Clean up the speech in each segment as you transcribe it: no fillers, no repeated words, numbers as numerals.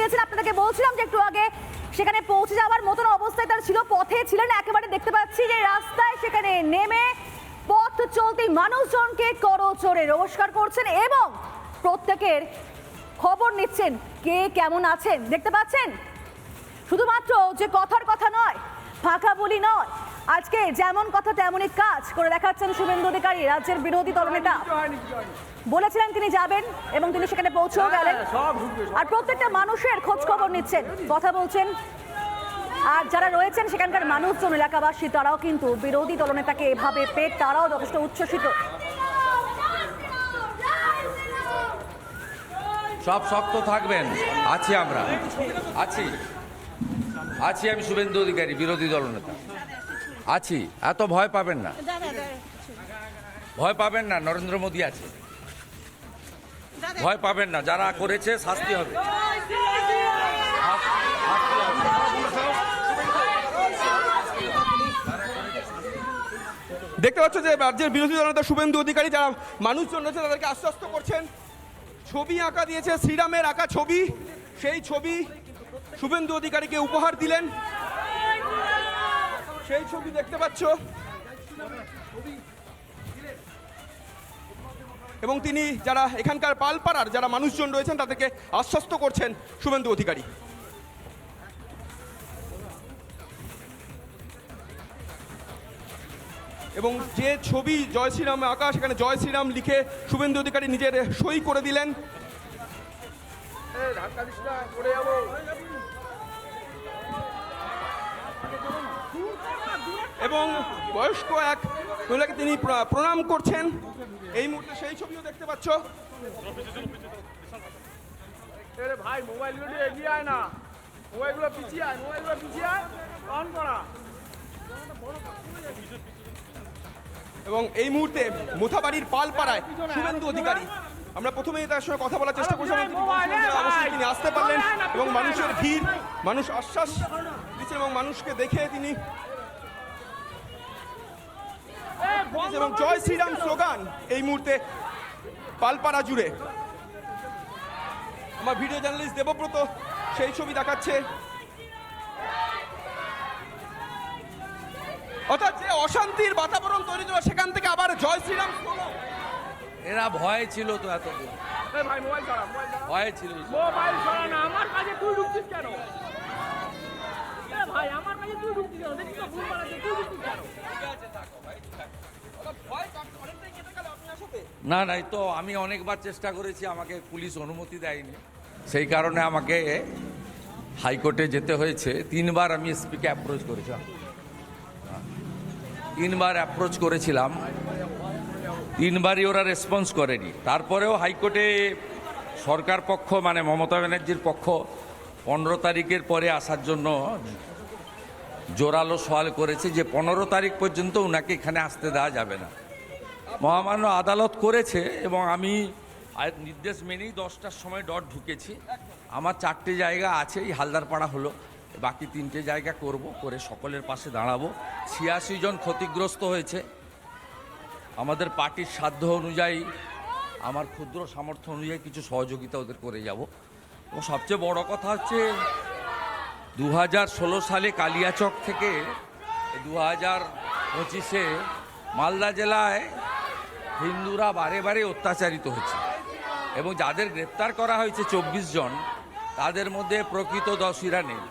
দিয়েছেন, আপনাদেরকে বলছিলাম যে একটু আগে সেখানে পৌঁছে যাওয়ার মতন অবস্থায় তারা ছিল, পথে ছিলেন একেবারে। দেখতে পাচ্ছি যে রাস্তায় সেখানে নেমে পথ চলতি মানুষজনকে করজোড়ে নমস্কার করছেন এবং প্রত্যেকের খবর নিচ্ছেন কে কেমন আছেন। দেখতে পাচ্ছেন শুধুমাত্র যে কথার কথা নয়, ফাঁকা বলি নয়, আজকে যেমন কথা তেমনই কাজ করে দেখাচ্ছেন শুভেন্দু অধিকারী, রাজ্যের বিরোধী দলনেতা। বলেছিলেন তিনি যাবেন এবং তিনি সেখানে পৌঁছেও গেলেন, আর প্রত্যেকটা মানুষের খোঁজ খবর নিচ্ছেন, কথা বলছেন। আর যারা রয়েছেন সেখানকার মানুষজন, এলাকাবাসী, তারাও কিন্তু বিরোধী দলনেতাকে এভাবে পেয়ে তারাও যথেষ্ট উচ্ছ্বসিত। সব শক্ত থাকবেন, আছি আমরা, আছি আমি শুভেন্দু অধিকারী, বিরোধী দলনেতা আছি। এত ভয় পাবেন না, ভয় পাবেন না, নরেন্দ্র মোদী আছে, ভয় পাবেন না। যারা করেছে শাস্তি হবে। দেখতে পাচ্ছ যে রাজ্যের বিরোধী দলনেতা শুভেন্দু অধিকারী যারা মানুষজন রয়েছে তাদেরকে আশ্বস্ত করছেন। ছবি আঁকা দিয়েছে, শ্রীরামের আঁকা ছবি, সেই ছবি শুভেন্দু অধিকারীকে উপহার দিলেন। সেই ছবি দেখতে পাচ্ছ এবং তিনি যারা এখানকার পালপাড়ার যারা মানুষজন রয়েছেন তাদেরকে আশ্বস্ত করছেন শুভেন্দু অধিকারী। এবং যে ছবি জয় শ্রীরাম আঁকা, সেখানে জয় শ্রীরাম লিখে শুভেন্দু অধিকারী নিজের সই করে দিলেন। এবং বয়স্ক এক মহিলাকে তিনি প্রণাম করছেন এই মুহূর্তে, সেই ছবিও দেখতে পাচ্ছ। ভাই মোবাইলগুলো এগিয়ে আয় না, মোবাইলগুলো পিছিয়ে আয়, অন করা। এবং এই মুহূর্তে মোথাবাড়ির পালপাড়ায় শুভেন্দু অধিকারী, আমরা প্রথমেই তার সঙ্গে কথা বলার চেষ্টা করছিলাম, অবশ্যই তিনি আসতে পারলেন এবং মানুষের ভিড়, মানুষ আশ্বাস দিচ্ছেন এবং মানুষকে দেখে তিনি এবং জয় শ্রীরাম স্লোগান এই মুহূর্তে পালপাড়া জুড়ে। আমার ভিডিও জার্নালিস্ট দেবব্রত সেই ছবি দেখাচ্ছে। অর্থাৎ যে অশান্তির বাতাবরণ তৈরি হলো সেখান থেকে আবার জয় শ্রীরাম স্লোগান। এরা ভয় ছিল তো এতদিন, ভাই মোবাইল ধরা, ভয় ছিল। মোবাইল ধরা না, আমার কাছে তুই ঢুকছিস কেন? ভাই আমার কাছে তুই ঢুকছিস কেন? দেখি তো ভুল বানাচ্ছে, তুই ঢুকছিস কেন? না না, তো আমি অনেকবার চেষ্টা করেছি, আমাকে পুলিশ অনুমতি দেয়নি, সেই কারণে আমাকে হাইকোর্টে যেতে হয়েছে। 3 বার আমি এসপিকে অ্যাপ্রোচ করেছিলাম, 3 বার অ্যাপ্রোচ করেছিলাম, 3 বারই ওরা রেসপন্স করেনি। তারপরেও হাইকোর্টে সরকার পক্ষ মানে মমতা ব্যানার্জির পক্ষ 15 তারিখের পরে আসার জন্য জোরালো সওয়াল করেছে যে 15 তারিখ পর্যন্ত ওনাকে এখানে আসতে দেওয়া যাবে না। মহামান্য আদালত করেছে এবং আমি নির্দেশ মেনেই 10টার সময় ডট ঢুকেছি। আমার 4টে জায়গা আছে, এই হালদারপাড়া হলো, বাকি 3টে জায়গা করে সকলের পাশে দাঁড়াবো। 86 জন ক্ষতিগ্রস্ত হয়েছে। আমাদের পার্টির সাধ্য অনুযায়ী, আমার ক্ষুদ্র সামর্থ্য অনুযায়ী কিছু সহযোগিতা ওদের করে যাব। এবং সবচেয়ে বড় কথা হচ্ছে 2016 সালে কালিয়াচক থেকে 2025-এ মালদা জেলায় হিন্দুরা বারে বারে অত্যাচারিত হচ্ছে এবং যাদের গ্রেপ্তার করা হয়েছে 24 জন, তাদের মধ্যে প্রকৃত দোষীরা নেই।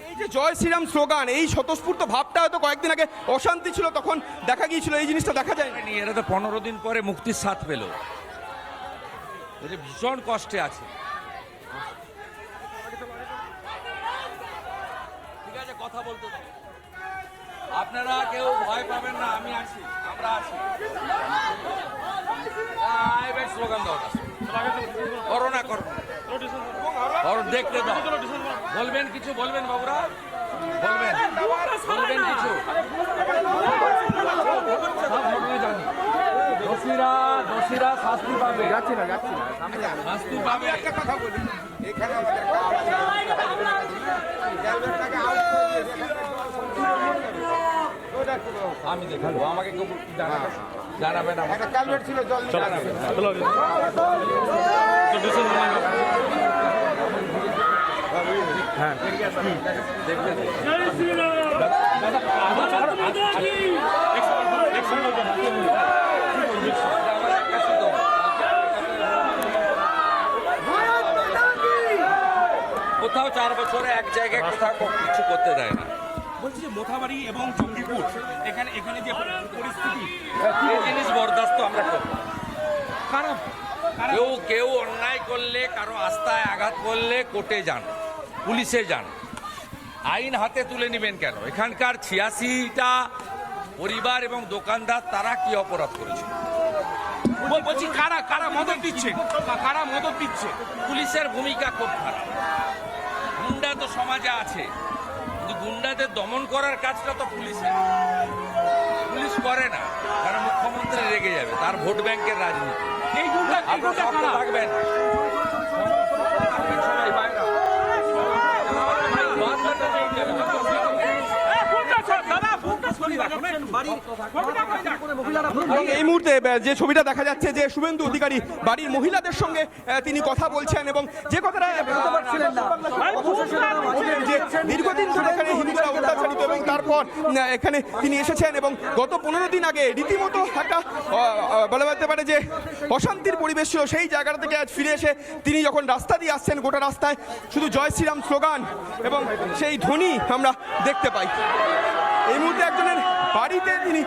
এই যে জয় শ্রীরাম স্লোগান, এই স্বতঃস্ফূর্ত ভাবটা হয়তো কয়েকদিন আগে অশান্তি ছিল তখন দেখা গিয়েছিল, এই জিনিসটা দেখা যায়নি। এরা তো 15 দিন পরে মুক্তির স্বাদ পেল, এরা ভীষণ কষ্টে আছে। ঠিক আছে, কথা বলতে দাও, আপনারা কেউ ভয় পাবেন না, আমি আছি, আমরা আছি। স্লোগান দাও, করোনা দেখতে দাও। বলবেন কিছু, বলবেন বাবুরা, বলবেন কিছু। জানি দোষীরা শাস্তি পাবে, শাস্তি পাবে। একটা কথা বলি, এখানে আমি দেখাবো, আমাকে কেউ জানাবেন, একটা ক্যালভেট ছিল, জল জানাবেন। কোথাও 4 বছরে এক জায়গায় কোথাও কিছু করতে দেয় না। বলছি যে মোথাবাড়ি এবং জঙ্গিপুর এখানে যে পরিস্থিতি, এই জিনিস বরদাস্ত আমরা করব না। কারণ কেউ অন্যায় করলে, কারো আস্থায় আঘাত করলে কোর্টে যান, পুলিশে যান, আইন হাতে তুলে নেবেন কেন? এখানকার 86টা পরিবার এবং দোকানদার তারা কি অপরাধ করেছে? বলছি কারা মদত দিচ্ছে, কারা মদত দিচ্ছে? পুলিশের ভূমিকা খুব খারাপ। গুন্ডা তো সমাজে আছে, কিন্তু গুন্ডাদের দমন করার কাজটা তো পুলিশের। পুলিশ করে না, কারণ মুখ্যমন্ত্রী রেগে যাবে, তার ভোট ব্যাংকের রাজনীতি। এই গুন্ডা আপনারা শক্ত থাকবেন। এবং এই মুহূর্তে যে ছবিটা দেখা যাচ্ছে যে শুভেন্দু অধিকারী বাড়ির মহিলাদের সঙ্গে তিনি কথা বলছেন এবং যে কথাটা যে দীর্ঘদিন ধরে এখানে হিন্দুরা অত্যাচারিত এবং তারপর এখানে তিনি এসেছেন এবং গত 15 দিন আগে রীতিমতো একটা বলা যেতে পারে যে অশান্তির পরিবেশ ছিল, সেই জায়গাটা থেকে আজ ফিরে এসে তিনি যখন রাস্তা দিয়ে আসছেন, গোটা রাস্তায় শুধু জয় শ্রীরাম স্লোগান এবং সেই ধ্বনি আমরা দেখতে পাই। এই মুহূর্তে একজনের বাড়িতে তিনি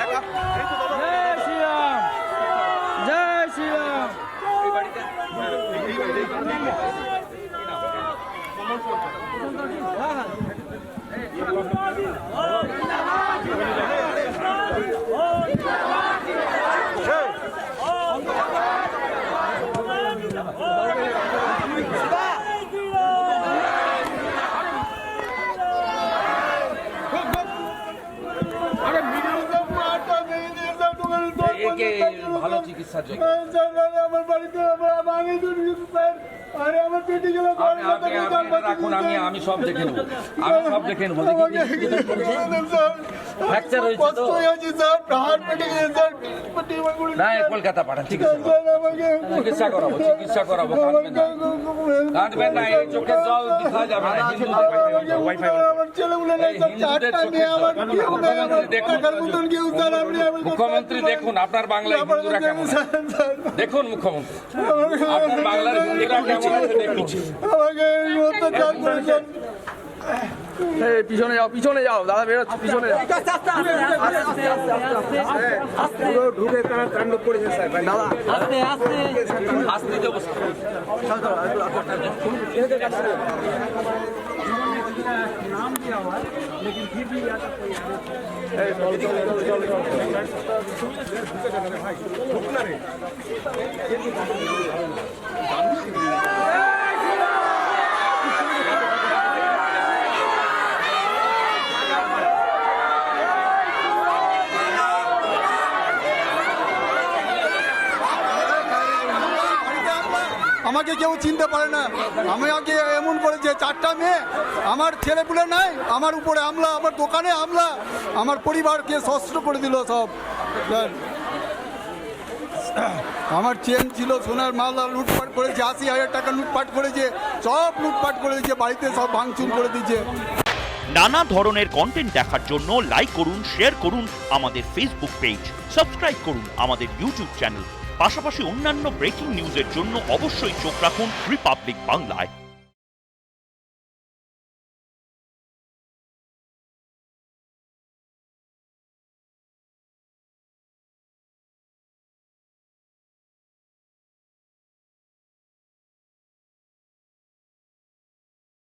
একা জয় শ্রীরাম। একে ভালো চিকিৎসার জন্য আমার বাড়িতে আরে আমার পেটে গেল রাখুন, আমি সব দেখে নেবো, আমি সব দেখে নেবো। ফ্র্যাকচার হয়েছে তো না, কলকাতা পাঠান, চিকিৎসা করাবো কাঁদবেন না, এই চোখের জল দেখা যাবে না। মুখ্যমন্ত্রী দেখুন আপনার বাংলায় হিন্দুরা কেমন, দেখুন মুখ্যমন্ত্রী আপনার বাংলার হিন্দুরা কেমন আছে দেখুন। পিছনে যাও দাদা, বেরোচ্ছে পিছনে যাও। ঢুকে তারা তাণ্ডব করেছে স্যার দাদা। আস্তে দেবো नाम दिया हुआ है लेकिन फिर भी আমাকে কেউ চিনতে পারে না। আমাকে এমন করেছে, 4টা মেয়ে, আমার ছেলেপুলে নাই, আমার উপরে হামলা, আমার দোকানে হামলা, আমার পরিবারকে সস্ত্র করে দিল সব। আমার চেন ছিল, সোনার মালা লুটপাট করেছে, 80,000 টাকা লুটপাট করেছে, সব লুটপাট করে দিয়েছে, বাড়িতে সব ভাঙচুর করে দিয়েছে। নানা ধরনের কন্টেন্ট দেখার জন্য লাইক করুন, শেয়ার করুন আমাদের ফেসবুক পেজ, সাবস্ক্রাইব করুন আমাদের ইউটিউব চ্যানেল। পাশাপাশি অন্যান্য ব্রেকিং নিউজের জন্য অবশ্যই চোখ রাখুন রিপাবলিক বাংলায়।